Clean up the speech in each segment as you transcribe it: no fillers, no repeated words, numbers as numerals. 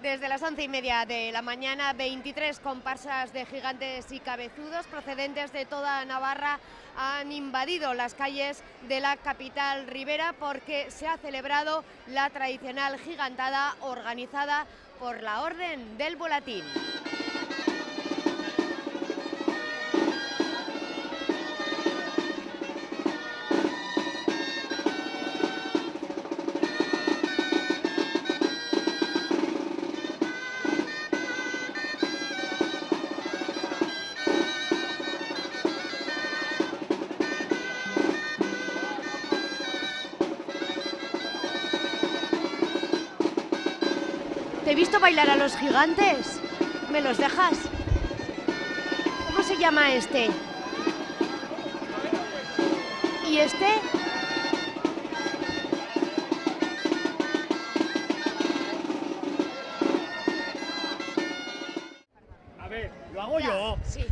Desde las 11:30 de la mañana, 23 comparsas de gigantes y cabezudos procedentes de toda Navarra han invadido las calles de la capital ribera porque se ha celebrado la tradicional gigantada organizada por la Orden del Volatín. Te he visto bailar a los gigantes. ¿Me los dejas? ¿Cómo se llama este? ¿Y este? A ver, lo hago yo. Sí.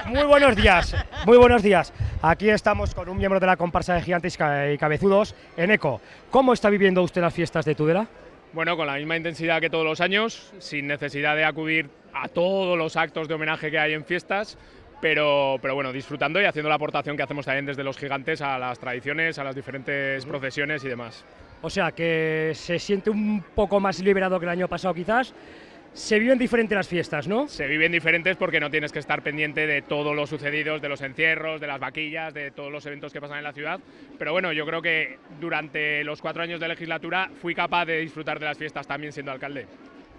Muy buenos días, muy buenos días. Aquí estamos con un miembro de la comparsa de gigantes y cabezudos, Eneco. ¿Cómo está viviendo usted las fiestas de Tudela? Bueno, con la misma intensidad que todos los años, sin necesidad de acudir a todos los actos de homenaje que hay en fiestas, pero bueno, disfrutando y haciendo la aportación que hacemos también desde los gigantes a las tradiciones, a las diferentes procesiones y demás. O sea, que se siente un poco más liberado que el año pasado quizás. Se viven diferentes las fiestas, ¿no? Se viven diferentes porque no tienes que estar pendiente de todos los sucedidos, de los encierros, de las vaquillas, de todos los eventos que pasan en la ciudad. Pero bueno, yo creo que durante los 4 años de legislatura fui capaz de disfrutar de las fiestas también siendo alcalde.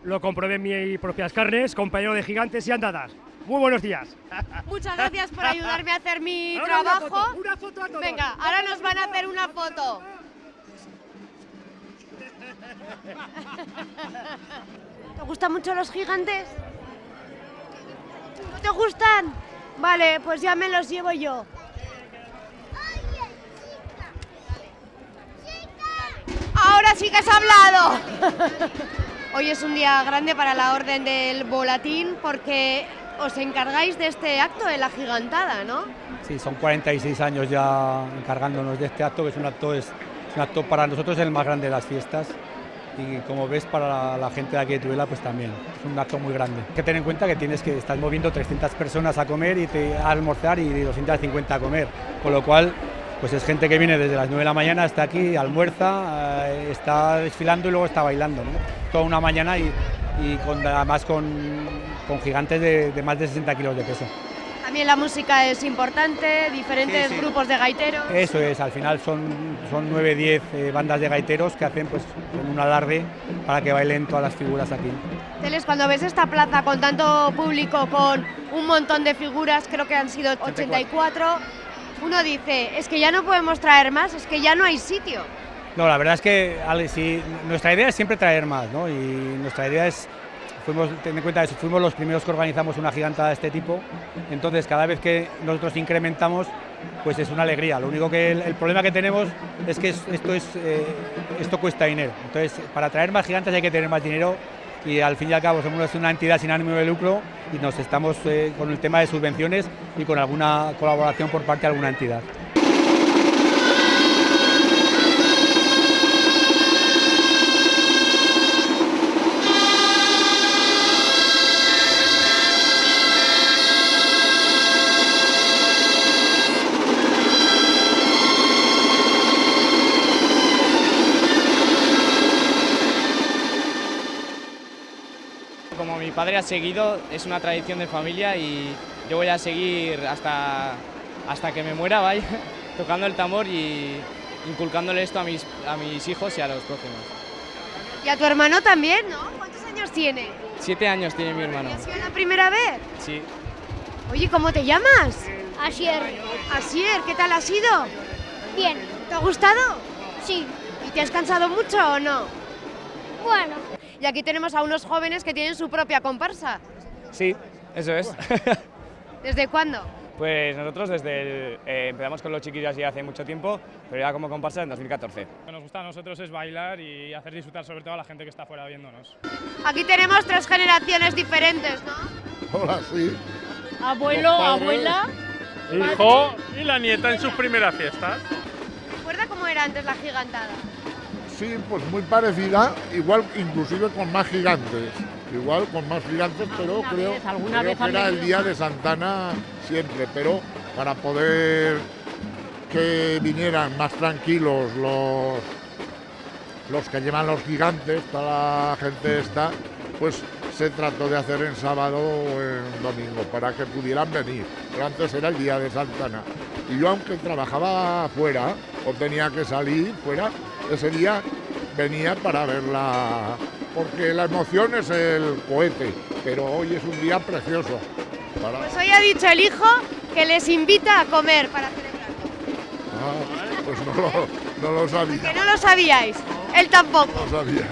Lo comprobé en mis propias carnes, compañero de gigantes y andadas. Muy buenos días. Muchas gracias por ayudarme a hacer mi Ahora trabajo. Una foto a todos. Venga, ahora nos van a hacer una foto. ¿Te gustan mucho los gigantes? ¿No te gustan? Vale, pues ya me los llevo yo. Ahora sí que has hablado. Hoy es un día grande para la Orden del Volatín porque os encargáis de este acto de la gigantada, ¿no? Sí, son 46 años ya encargándonos de este acto, que es un acto para nosotros el más grande de las fiestas. Y como ves, para la gente de aquí de Tudela, pues también es un acto muy grande. Hay que tener en cuenta que estás moviendo 300 personas a comer y a almorzar y 250 a comer, con lo cual pues es gente que viene desde las 9 de la mañana hasta aquí, almuerza, está desfilando y luego está bailando, ¿no? Toda una mañana y además con gigantes de más de 60 kilos de peso. También la música es importante, diferentes Sí. grupos de gaiteros. Eso es, al final son 9-10 bandas de gaiteros que hacen pues un alarde para que bailen todas las figuras aquí. Teles, cuando ves esta plaza con tanto público, con un montón de figuras, creo que han sido 84, uno dice, es que ya no podemos traer más, es que ya no hay sitio. No, la verdad es que nuestra idea es siempre traer más, ¿no? Y nuestra idea es, ten en cuenta eso, fuimos los primeros que organizamos una gigantada de este tipo, entonces cada vez que nosotros incrementamos, pues es una alegría. Lo único que el problema que tenemos es que esto cuesta dinero, entonces para traer más gigantes hay que tener más dinero y al fin y al cabo somos una entidad sin ánimo de lucro y nos estamos con el tema de subvenciones y con alguna colaboración por parte de alguna entidad. Como mi padre ha seguido, es una tradición de familia y yo voy a seguir hasta que me muera, vaya, tocando el tambor y inculcándole esto a mis hijos y a los próximos. Y a tu hermano también, ¿no? ¿Cuántos años tiene? 7 años tiene mi hermano. ¿Y ha sido la primera vez? Sí. Oye, ¿cómo te llamas? Asier. Asier, ¿qué tal ha sido? Bien. ¿Te ha gustado? Sí. ¿Y te has cansado mucho o no? Bueno. Y aquí tenemos a unos jóvenes que tienen su propia comparsa. Sí, eso es. ¿Desde cuándo? Pues nosotros empezamos con los chiquillos ya hace mucho tiempo, pero ya como comparsa en 2014. Lo que nos gusta a nosotros es bailar y hacer disfrutar sobre todo a la gente que está fuera viéndonos. Aquí tenemos 3 generaciones diferentes, ¿no? Hola, sí. Abuelo, abuela. Hijo y la nieta en sus primeras fiestas. ¿Recuerda cómo era antes la gigantada? Sí, pues muy parecida, igual inclusive con más gigantes. igual con más gigantes, pero creo que era el día de Santana siempre, pero para poder que vinieran más tranquilos los que llevan los gigantes, toda la gente esta, pues se trató de hacer en sábado o en domingo para que pudieran venir. Pero antes era el día de Santana. Y yo, aunque trabajaba fuera o tenía que salir fuera, ese día venía para verla, porque la emoción es el cohete, pero hoy es un día precioso. Pues hoy ha dicho el hijo que les invita a comer para celebrarlo. Pues no lo sabía. Que no lo sabíais, él tampoco. No lo sabía.